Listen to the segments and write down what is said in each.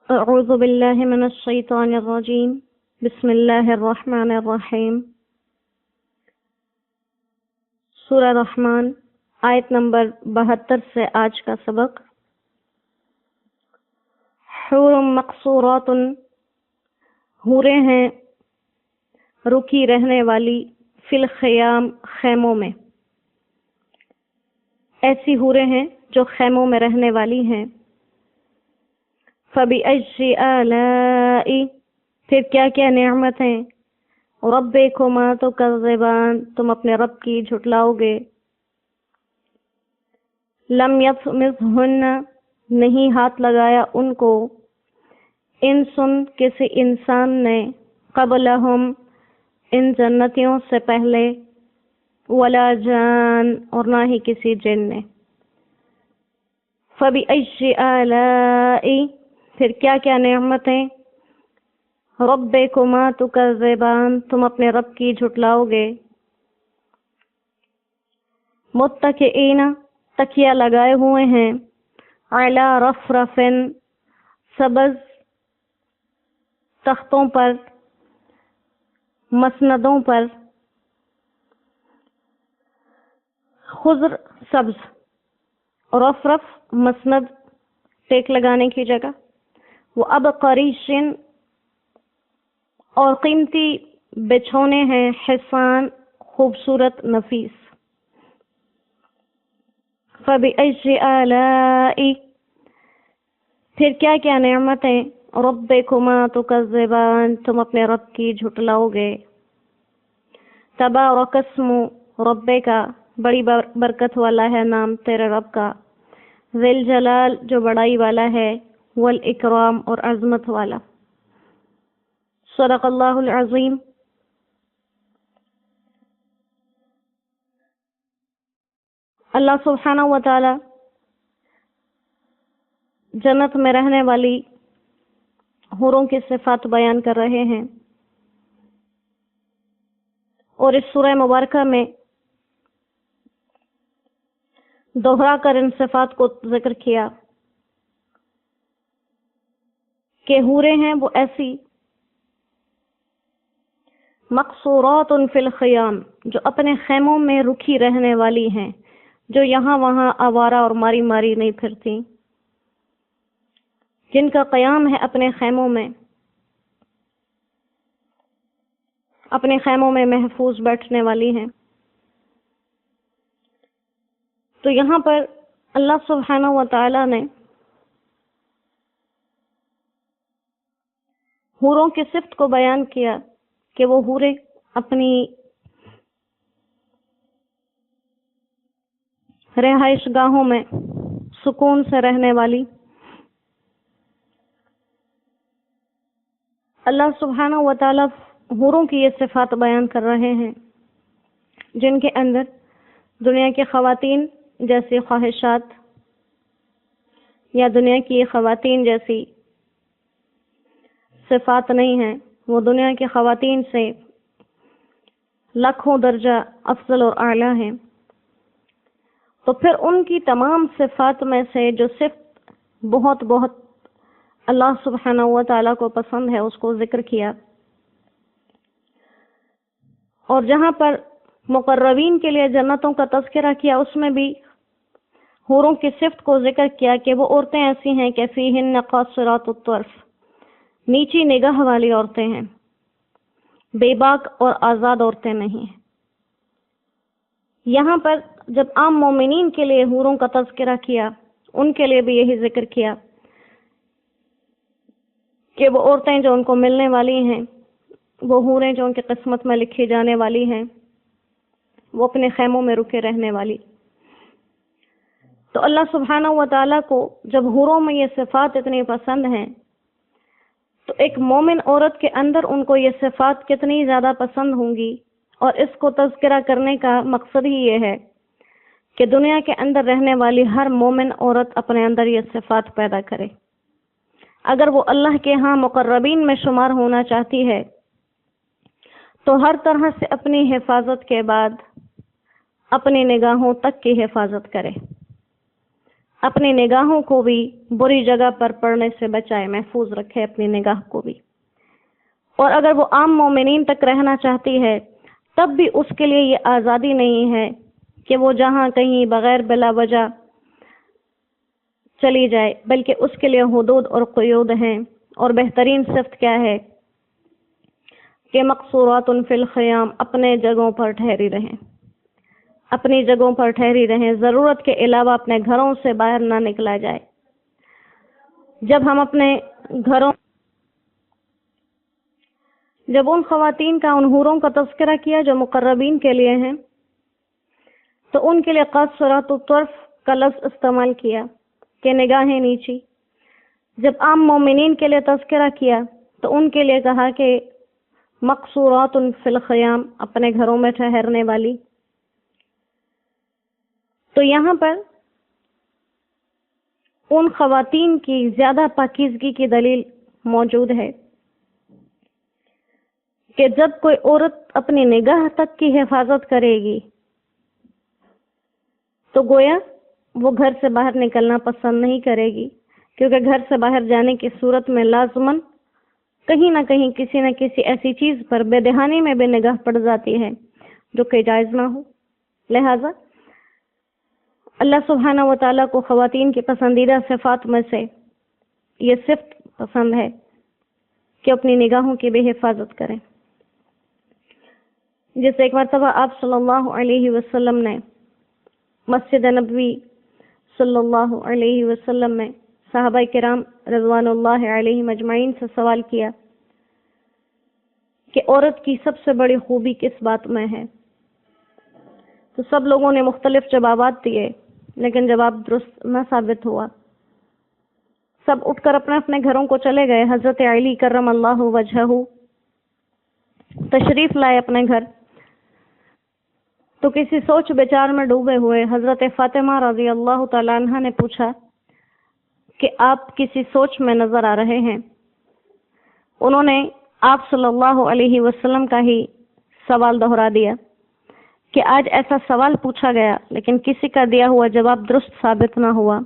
اعوذ باللہ من الشیطان الرجیم بسم اللہ الرحمن الرحیم۔ سورہ رحمان آیت نمبر 72 سے آج کا سبق۔ حور مقصورات، حوریں ہیں رکی رہنے والی، فی الخیام خیموں میں، ایسی حوریں ہیں جو خیموں میں رہنے والی ہیں۔ فَبِأَيِّ آلَاءِ، پھر کیا کیا نعمتیں، رَبِّكُمَا تُكَذِّبَانِ، تم اپنے رب کی جھٹلاؤ گے۔ لَمْ يَطْمِثْهُنَّ، نہیں ہاتھ لگایا ان کو، انسن کسی انسان نے، قبلہم ان جنتیوں سے پہلے، ولا جان اور نہ ہی کسی جن نے۔ فَبِأَيِّ آلَاءِ، پھر کیا کیا نعمتیں، رَبِّكُمَا تُكَذِّبَانِ، تم اپنے رب کی جھٹلاؤ گے۔ متکئین، تکیہ لگائے ہوئے ہیں، علی رفرف، سبز تختوں پر، مسندوں پر، خضر سبز، رفرف مسند ٹیک لگانے کی جگہ، وہ ابقریشن اور قیمتی بچھونے ہیں، حسان خوبصورت نفیس۔ فَبِأَيِّ آلَاءِ، پھر کیا کیا نعمتیں، رَبِّكُمَا تُكَذِّبَانِ، تم اپنے رب کی جھٹلاؤ گے۔ تبارک اسم ربک، بڑی برکت والا ہے نام تیرے رب کا، ذی الجلال جو بڑائی والا ہے، والاکرام اور عظمت والا۔ صدق اللہ العظیم۔ اللہ سبحانہ و تعالی جنت میں رہنے والی حوروں کی صفات بیان کر رہے ہیں، اور اس سورہ مبارکہ میں دوہرا کر ان صفات کو ذکر کیا کہ حوریں ہیں وہ ایسی مقصورات فی الخیام، جو اپنے خیموں میں رکی رہنے والی ہیں، جو یہاں وہاں آوارہ اور ماری ماری نہیں پھرتی، جن کا قیام ہے اپنے خیموں میں، اپنے خیموں میں محفوظ بیٹھنے والی ہیں۔ تو یہاں پر اللہ سبحانہ و تعالی نے حوروں کی صفت کو بیان کیا کہ وہ حوریں اپنی رہائش گاہوں میں سکون سے رہنے والی۔ اللہ سبحانہ و تعالی حوروں کی یہ صفات بیان کر رہے ہیں جن کے اندر دنیا کی خواتین جیسی خواہشات یا دنیا کی خواتین جیسی صفات نہیں ہیں، وہ دنیا کی خواتین سے لاکھوں درجہ افضل اور اعلیٰ ہیں۔ تو پھر ان کی تمام صفات میں سے جو صفت بہت بہت اللہ سبحانہ و تعالیٰ کو پسند ہے اس کو ذکر کیا، اور جہاں پر مقربین کے لیے جنتوں کا تذکرہ کیا اس میں بھی حوروں کی صفت کو ذکر کیا کہ وہ عورتیں ایسی ہیں کہ فیہن قاصرات الطرف، نیچی نگاہ والی عورتیں ہیں، بے باک اور آزاد عورتیں نہیں ہیں۔ یہاں پر جب عام مومنین کے لیے حوروں کا تذکرہ کیا، ان کے لیے بھی یہی ذکر کیا کہ وہ عورتیں جو ان کو ملنے والی ہیں، وہ حوریں جو ان کی قسمت میں لکھی جانے والی ہیں، وہ اپنے خیموں میں رکے رہنے والی۔ تو اللہ سبحانہ و تعالیٰ کو جب حوروں میں یہ صفات اتنی پسند ہیں، تو ایک مومن عورت کے اندر ان کو یہ صفات کتنی زیادہ پسند ہوں گی۔ اور اس کو تذکرہ کرنے کا مقصد ہی یہ ہے کہ دنیا کے اندر رہنے والی ہر مومن عورت اپنے اندر یہ صفات پیدا کرے۔ اگر وہ اللہ کے ہاں مقربین میں شمار ہونا چاہتی ہے تو ہر طرح سے اپنی حفاظت کے بعد اپنی نگاہوں تک کی حفاظت کرے، اپنی نگاہوں کو بھی بری جگہ پر پڑنے سے بچائے، محفوظ رکھے اپنی نگاہ کو بھی۔ اور اگر وہ عام مومنین تک رہنا چاہتی ہے تب بھی اس کے لیے یہ آزادی نہیں ہے کہ وہ جہاں کہیں بغیر بلا وجہ چلی جائے، بلکہ اس کے لیے حدود اور قیود ہیں۔ اور بہترین صفت کیا ہے کہ مقصورات فی الخیام، اپنے جگہوں پر ٹھہری رہیں، اپنی جگہوں پر ٹھہری رہیں، ضرورت کے علاوہ اپنے گھروں سے باہر نہ نکلا جائے۔ جب ہم اپنے گھروں جب ان خواتین کا، ان حوروں کا تذکرہ کیا جو مقربین کے لیے ہیں، تو ان کے لیے قاصرات الطرف کا لفظ استعمال کیا کہ نگاہیں نیچی۔ جب عام مومنین کے لیے تذکرہ کیا تو ان کے لیے کہا کہ مقصورات فی الخیام، اپنے گھروں میں ٹھہرنے والی۔ تو یہاں پر ان خواتین کی زیادہ پاکیزگی کی دلیل موجود ہے کہ جب کوئی عورت اپنی نگاہ تک کی حفاظت کرے گی تو گویا وہ گھر سے باہر نکلنا پسند نہیں کرے گی، کیونکہ گھر سے باہر جانے کی صورت میں لازماً کہیں نہ کہیں کسی نہ کسی ایسی چیز پر بے دہانی میں بھی نگاہ پڑ جاتی ہے جو کہ جائز نہ ہو۔ لہذا اللہ سبحانہ و تعالیٰ کو خواتین کی پسندیدہ صفات میں سے یہ صفت پسند ہے کہ اپنی نگاہوں کی بھی حفاظت کریں۔ جیسے ایک مرتبہ آپ صلی اللہ علیہ وسلم نے مسجد نبوی صلی اللہ علیہ وسلم میں صحابہ کرام رضوان اللہ علیہم اجمعین سے سوال کیا کہ عورت کی سب سے بڑی خوبی کس بات میں ہے؟ تو سب لوگوں نے مختلف جوابات دیے، لیکن جواب درست نہ ثابت ہوا۔ سب اٹھ کر اپنے اپنے گھروں کو چلے گئے۔ حضرت علی کرم اللہ وجہہ تشریف لائے اپنے گھر، تو کسی سوچ بچار میں ڈوبے ہوئے حضرت فاطمہ رضی اللہ تعالیٰ عنہ نے پوچھا کہ آپ کسی سوچ میں نظر آ رہے ہیں۔ انہوں نے آپ صلی اللہ علیہ وسلم کا ہی سوال دہرا دیا کہ آج ایسا سوال پوچھا گیا لیکن کسی کا دیا ہوا جواب درست ثابت نہ ہوا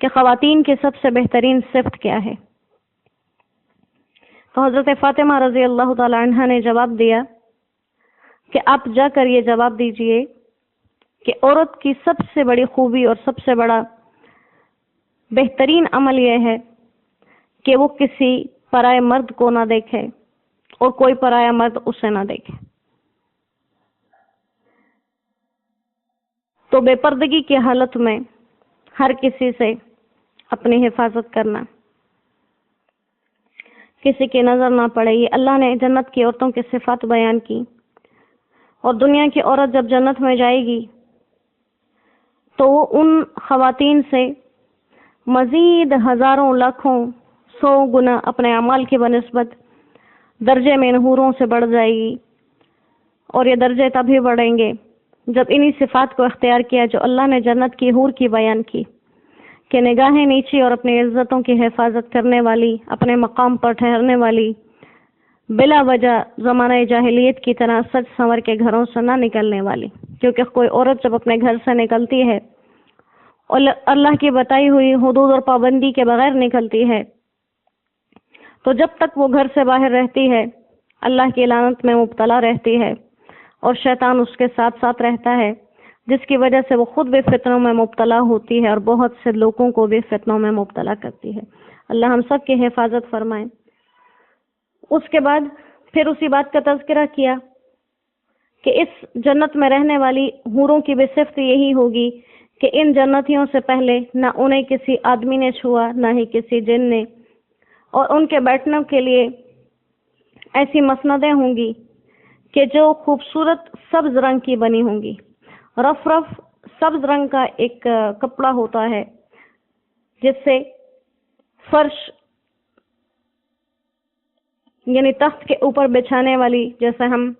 کہ خواتین کی سب سے بہترین صفت کیا ہے۔ تو حضرت فاطمہ رضی اللہ تعالی عنہ نے جواب دیا کہ آپ جا کر یہ جواب دیجئے کہ عورت کی سب سے بڑی خوبی اور سب سے بڑا بہترین عمل یہ ہے کہ وہ کسی پرائے مرد کو نہ دیکھے اور کوئی پرایا مرد اسے نہ دیکھے۔ تو بے پردگی کی حالت میں ہر کسی سے اپنی حفاظت کرنا، کسی کی نظر نہ پڑے۔ یہ اللہ نے جنت کی عورتوں کی صفات بیان کی، اور دنیا کی عورت جب جنت میں جائے گی تو وہ ان خواتین سے مزید ہزاروں لاکھوں 100 گنا اپنے اعمال کی بنسبت درجے میں ان حوروں سے بڑھ جائے گی، اور یہ درجے تبھی بڑھیں گے جب انہی صفات کو اختیار کیا جو اللہ نے جنت کی حور کی بیان کی کہ نگاہیں نیچی اور اپنی عزتوں کی حفاظت کرنے والی، اپنے مقام پر ٹھہرنے والی، بلا وجہ زمانہ جاہلیت کی طرح سج سنور کے گھروں سے نہ نکلنے والی۔ کیونکہ کوئی عورت جب اپنے گھر سے نکلتی ہے اور اللہ کی بتائی ہوئی حدود اور پابندی کے بغیر نکلتی ہے تو جب تک وہ گھر سے باہر رہتی ہے اللہ کی لعنت میں مبتلا رہتی ہے، اور شیطان اس کے ساتھ ساتھ رہتا ہے، جس کی وجہ سے وہ خود بھی فتنوں میں مبتلا ہوتی ہے اور بہت سے لوگوں کو بھی فتنوں میں مبتلا کرتی ہے۔ اللہ ہم سب کی حفاظت فرمائے۔ اس کے بعد پھر اسی بات کا تذکرہ کیا کہ اس جنت میں رہنے والی حوروں کی بھی صفت یہی ہوگی کہ ان جنتیوں سے پہلے نہ انہیں کسی آدمی نے چھوا نہ ہی کسی جن نے، اور ان کے بیٹھنے کے لیے ایسی مسندیں ہوں گی کہ جو خوبصورت سبز رنگ کی بنی ہوں گی۔ رف رف سبز رنگ کا ایک کپڑا ہوتا ہے جس سے فرش یعنی تخت کے اوپر بچھانے والی، جیسے ہم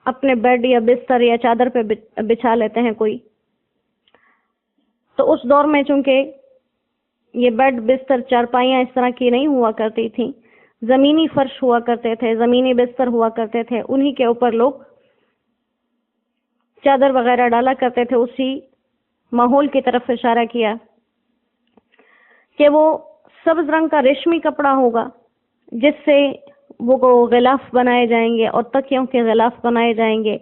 اپنے بیڈ یا بستر یا چادر پہ بچھا لیتے ہیں کوئی، تو اس دور میں چونکہ یہ بیڈ بستر چارپائیاں اس طرح کی نہیں ہوا کرتی تھیں، زمینی فرش ہوا کرتے تھے، زمینی بستر ہوا کرتے تھے، انہی کے اوپر لوگ چادر وغیرہ ڈالا کرتے تھے، اسی ماحول کی طرف اشارہ کیا کہ وہ سبز رنگ کا ریشمی کپڑا ہوگا جس سے وہ غلاف بنائے جائیں گے اور تکیوں کے غلاف بنائے جائیں گے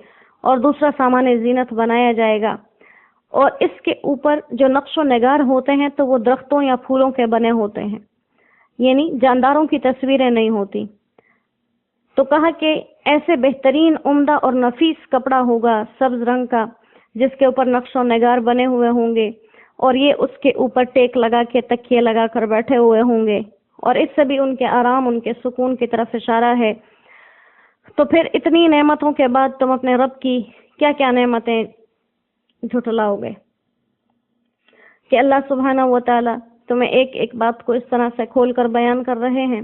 اور دوسرا سامان زینت بنایا جائے گا، اور اس کے اوپر جو نقش و نگار ہوتے ہیں تو وہ درختوں یا پھولوں کے بنے ہوتے ہیں، یعنی جانداروں کی تصویریں نہیں ہوتی۔ تو کہا کہ ایسے بہترین عمدہ اور نفیس کپڑا ہوگا سبز رنگ کا جس کے اوپر نقش و نگار بنے ہوئے ہوں گے، اور یہ اس کے اوپر ٹیک لگا کے تکیے لگا کر بیٹھے ہوئے ہوں گے، اور اس سے بھی ان کے آرام، ان کے سکون کی طرف اشارہ ہے۔ تو پھر اتنی نعمتوں کے بعد تم اپنے رب کی کیا کیا نعمتیں جھٹلاؤ گے کہ اللہ سبحانہ و تعالی تمہیں ایک ایک بات کو اس طرح سے کھول کر بیان کر رہے ہیں۔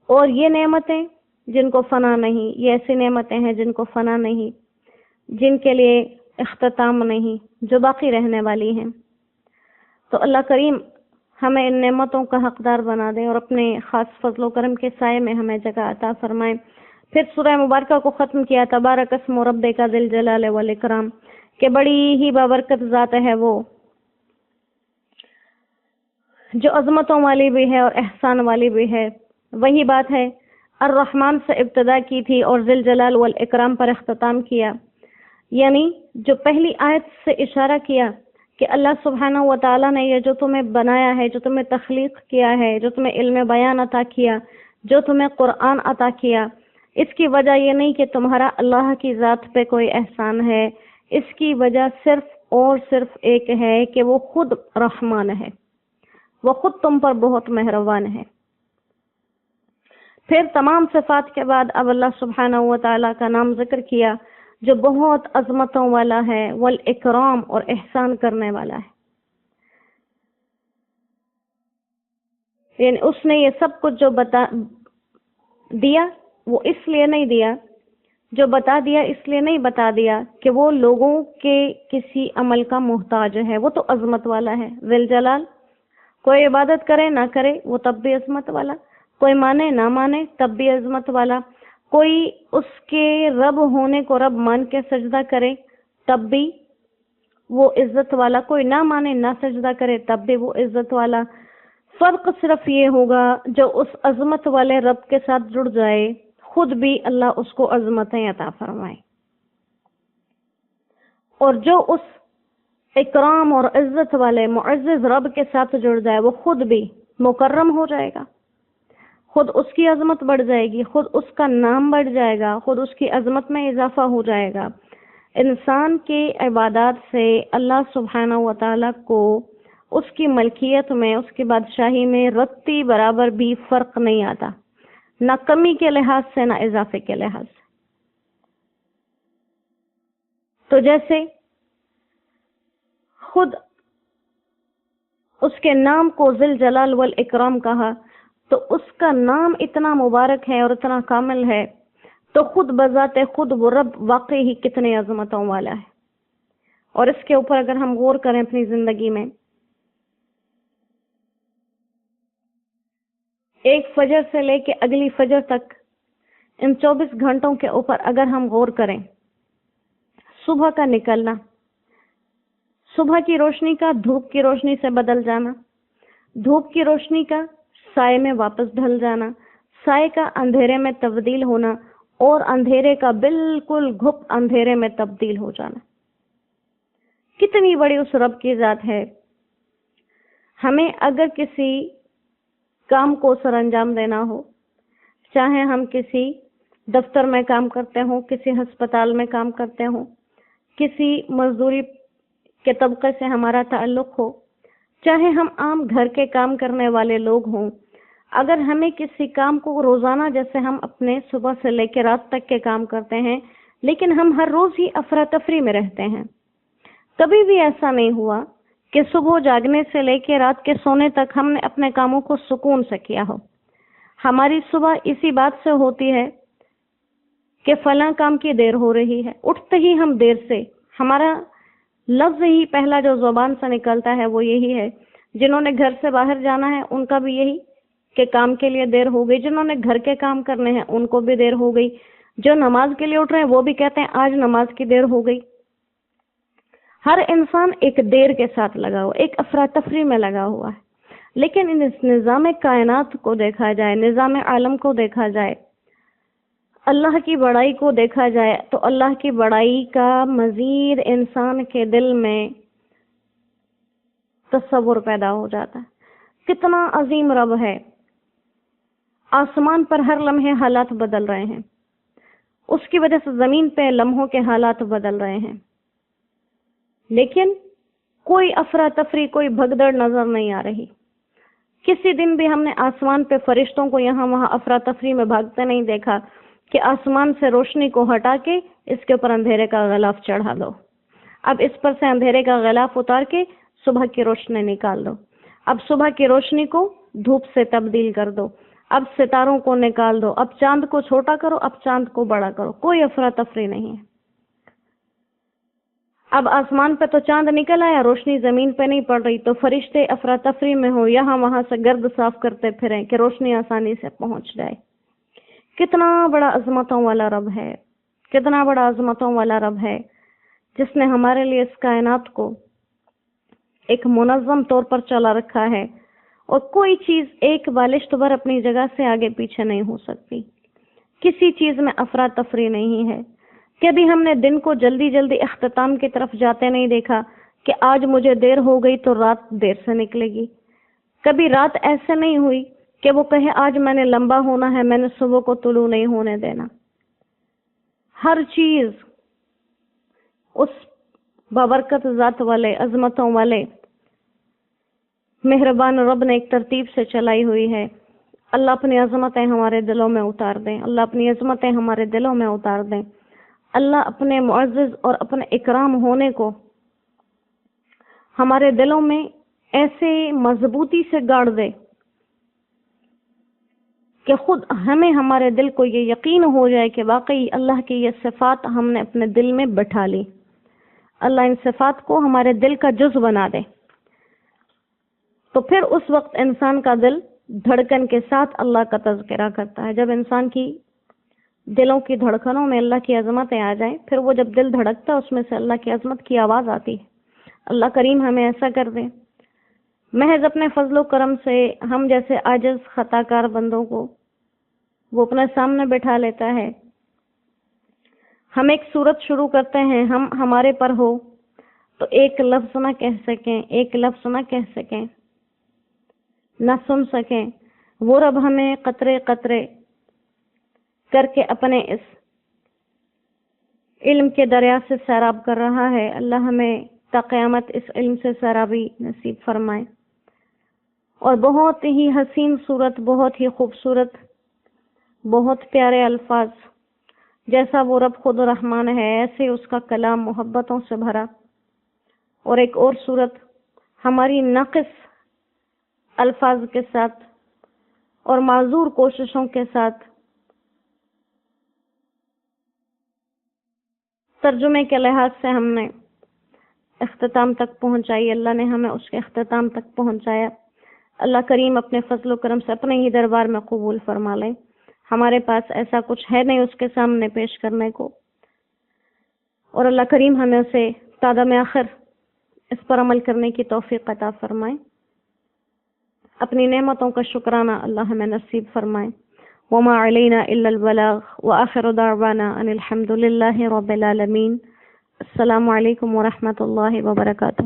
اور یہ نعمتیں جن کو فنا نہیں، یہ ایسی نعمتیں ہیں جن کو فنا نہیں، جن کے لیے اختتام نہیں، جو باقی رہنے والی ہیں۔ تو اللہ کریم ہمیں ان نعمتوں کا حقدار بنا دے اور اپنے خاص فضل و کرم کے سائے میں ہمیں جگہ عطا فرمائے۔ پھر سورہ مبارکہ کو ختم کیا تبارک اسم ربک ذی الجلال والاکرام، کہ بڑی ہی بابرکت ذات ہے وہ جو عظمتوں والی بھی ہے اور احسان والی بھی ہے۔ وہی بات ہے الرحمن سے ابتدا کی تھی اور ذی الجلال والاکرام پر اختتام کیا، یعنی جو پہلی آیت سے اشارہ کیا کہ اللہ سبحانہ و تعالیٰ نے یہ جو تمہیں بنایا ہے، جو تمہیں تخلیق کیا ہے، جو تمہیں علم بیان عطا کیا، جو تمہیں قرآن عطا کیا، اس کی وجہ یہ نہیں کہ تمہارا اللہ کی ذات پہ کوئی احسان ہے، اس کی وجہ صرف اور صرف ایک ہے کہ وہ خود رحمان ہے، وہ خود تم پر بہت مہربان ہے۔ پھر تمام صفات کے بعد اب اللہ سبحانہ و تعالیٰ کا نام ذکر کیا جو بہت عظمتوں والا ہے، والاکرام اور احسان کرنے والا ہے۔ یعنی اس نے یہ سب کچھ جو بتا دیا وہ اس لیے نہیں دیا، جو بتا دیا اس لیے نہیں بتا دیا کہ وہ لوگوں کے کسی عمل کا محتاج ہے، وہ تو عظمت والا ہے ذی الجلال، کوئی عبادت کرے نہ کرے وہ تب بھی عظمت والا، کوئی مانے نہ مانے تب بھی عظمت والا، کوئی اس کے رب ہونے کو رب مان کے سجدہ کرے تب بھی وہ عزت والا، کوئی نہ مانے نہ سجدہ کرے تب بھی وہ عزت والا۔ فرق صرف یہ ہوگا جو اس عظمت والے رب کے ساتھ جڑ جائے خود بھی اللہ اس کو عظمتیں عطا فرمائے، اور جو اس اکرام اور عزت والے معزز رب کے ساتھ جڑ جائے وہ خود بھی مکرم ہو جائے گا، خود اس کی عظمت بڑھ جائے گی، خود اس کا نام بڑھ جائے گا، خود اس کی عظمت میں اضافہ ہو جائے گا۔ انسان کی عبادات سے اللہ سبحانہ و تعالیٰ کو اس کی ملکیت میں، اس کی بادشاہی میں رتی برابر بھی فرق نہیں آتا، نہ کمی کے لحاظ سے نہ اضافے کے لحاظ سے۔ تو جیسے خود اس کے نام کو ذی الجلال والاکرام کہا تو اس کا نام اتنا مبارک ہے اور اتنا کامل ہے، تو خود بذات خود وہ رب واقعی ہی کتنے عظمتوں والا ہے۔ اور اس کے اوپر اگر ہم غور کریں اپنی زندگی میں، ایک فجر سے لے کے اگلی فجر تک ان 24 گھنٹوں کے اوپر اگر ہم غور کریں، صبح کا نکلنا، صبح کی روشنی کا دھوپ کی روشنی سے بدل جانا، دھوپ کی روشنی کا سائے میں واپس ڈھل جانا، سائے کا اندھیرے میں تبدیل ہونا، اور اندھیرے کا بالکل گھپ اندھیرے میں تبدیل ہو جانا، کتنی بڑی اس رب کی ذات ہے۔ ہمیں اگر کسی کام کو سر انجام دینا ہو، چاہے ہم کسی دفتر میں کام کرتے ہوں، کسی ہسپتال میں کام کرتے ہوں، کسی مزدوری کے طبقے سے ہمارا تعلق ہو، چاہے ہم عام گھر کے کام کرنے والے لوگ ہوں، اگر ہمیں کسی کام کو روزانہ، جیسے ہم اپنے صبح سے لے کے رات تک کے کام کرتے ہیں، لیکن ہم ہر روز ہی افراتفری میں رہتے ہیں، کبھی بھی ایسا نہیں ہوا کہ صبح جاگنے سے لے کے رات کے سونے تک ہم نے اپنے کاموں کو سکون سے کیا ہو۔ ہماری صبح اسی بات سے ہوتی ہے کہ فلاں کام کی دیر ہو رہی ہے، اٹھتے ہی ہم دیر سے، ہمارا لفظ ہی پہلا جو زبان سے نکلتا ہے وہ یہی ہے۔ جنہوں نے گھر سے باہر جانا ہے ان کا بھی یہی کہ کام کے لیے دیر ہو گئی، جنہوں نے گھر کے کام کرنے ہیں ان کو بھی دیر ہو گئی، جو نماز کے لیے اٹھ رہے ہیں وہ بھی کہتے ہیں آج نماز کی دیر ہو گئی۔ ہر انسان ایک دیر کے ساتھ لگا ہوا، ایک افراتفری میں لگا ہوا ہے۔ لیکن اس نظام کائنات کو دیکھا جائے، نظام عالم کو دیکھا جائے، اللہ کی بڑائی کو دیکھا جائے، تو اللہ کی بڑائی کا مزید انسان کے دل میں تصور پیدا ہو جاتا ہے۔ کتنا عظیم رب ہے۔ آسمان پر ہر لمحے حالات بدل رہے ہیں، اس کی وجہ سے زمین پہ لمحوں کے حالات بدل رہے ہیں، لیکن کوئی افراتفری، کوئی بھگدڑ نظر نہیں آ رہی۔ کسی دن بھی ہم نے آسمان پہ فرشتوں کو یہاں وہاں افراتفری میں بھاگتے نہیں دیکھا کہ آسمان سے روشنی کو ہٹا کے اس کے اوپر اندھیرے کا غلاف چڑھا دو، اب اس پر سے اندھیرے کا غلاف اتار کے صبح کی روشنی نکال دو، اب صبح کی روشنی کو دھوپ سے تبدیل کر دو، اب ستاروں کو نکال دو، اب چاند کو چھوٹا کرو، اب چاند کو بڑا کرو، کوئی افراتفری نہیں ہے۔ اب آسمان پہ تو چاند نکل آیا، روشنی زمین پہ نہیں پڑ رہی، تو فرشتے افراتفری میں ہو، یہاں وہاں سے گرد صاف کرتے پھریں کہ روشنی آسانی سے پہنچ جائے۔ کتنا بڑا عظمتوں والا رب ہے، کتنا بڑا عظمتوں والا رب ہے، جس نے ہمارے لیے اس کائنات کو ایک منظم طور پر چلا رکھا ہے، اور کوئی چیز ایک بالشت بھر اپنی جگہ سے آگے پیچھے نہیں ہو سکتی، کسی چیز میں افراتفری نہیں ہے۔ کبھی ہم نے دن کو جلدی جلدی اختتام کی طرف جاتے نہیں دیکھا کہ آج مجھے دیر ہو گئی تو رات دیر سے نکلے گی۔ کبھی رات ایسے نہیں ہوئی کہ وہ کہے آج میں نے لمبا ہونا ہے، میں نے صبح کو طلوع نہیں ہونے دینا۔ ہر چیز اس بابرکت ذات والے، عظمتوں والے مہربان رب نے ایک ترتیب سے چلائی ہوئی ہے۔ اللہ اپنی عظمتیں ہمارے دلوں میں اتار دیں، اللہ اپنی عظمتیں ہمارے دلوں میں اتار دیں، اللہ اپنے معزز اور اپنے اکرام ہونے کو ہمارے دلوں میں ایسے مضبوطی سے گاڑ دے کہ خود ہمیں، ہمارے دل کو یہ یقین ہو جائے کہ واقعی اللہ کی یہ صفات ہم نے اپنے دل میں بٹھا لی، اللہ ان صفات کو ہمارے دل کا جز بنا دے۔ تو پھر اس وقت انسان کا دل دھڑکن کے ساتھ اللہ کا تذکرہ کرتا ہے۔ جب انسان کی دلوں کی دھڑکنوں میں اللہ کی عظمتیں آ جائیں، پھر وہ جب دل دھڑکتا ہے اس میں سے اللہ کی عظمت کی آواز آتی ہے۔ اللہ کریم ہمیں ایسا کر دے، محض اپنے فضل و کرم سے ہم جیسے عاجز خطا کار بندوں کو وہ اپنے سامنے بٹھا لیتا ہے۔ ہم ایک سورت شروع کرتے ہیں، ہم ہمارے پر ہو تو ایک لفظ نہ کہہ سکیں، ایک لفظ نہ کہہ سکیں، نہ سن سکیں، وہ رب ہمیں قطرے قطرے کر کے اپنے اس علم کے دریا سے سیراب کر رہا ہے۔ اللہ ہمیں تا قیامت اس علم سے سیرابی نصیب فرمائے۔ اور بہت ہی حسین صورت، بہت ہی خوبصورت، بہت پیارے الفاظ، جیسا وہ رب خود رحمان ہے ایسے اس کا کلام محبتوں سے بھرا۔ اور ایک اور صورت ہماری ناقص الفاظ کے ساتھ اور معذور کوششوں کے ساتھ ترجمے کے لحاظ سے ہم نے اختتام تک پہنچائی، اللہ نے ہمیں اس کے اختتام تک پہنچایا۔ اللہ کریم اپنے فضل و کرم سے اپنے ہی دربار میں قبول فرما لیں۔ ہمارے پاس ایسا کچھ ہے نہیں اس کے سامنے پیش کرنے کو، اور اللہ کریم ہمیں اسے تادم آخر اس پر عمل کرنے کی توفیق عطا فرمائے۔ اپنی نعمتوں کا شکرانہ اللہ ہمیں نصیب فرمائے۔ وما علینا الا البلاغ وآخر دعوانا ان الحمد للہ رب العالمین۔ السلام علیکم ورحمۃ اللہ وبرکاتہ۔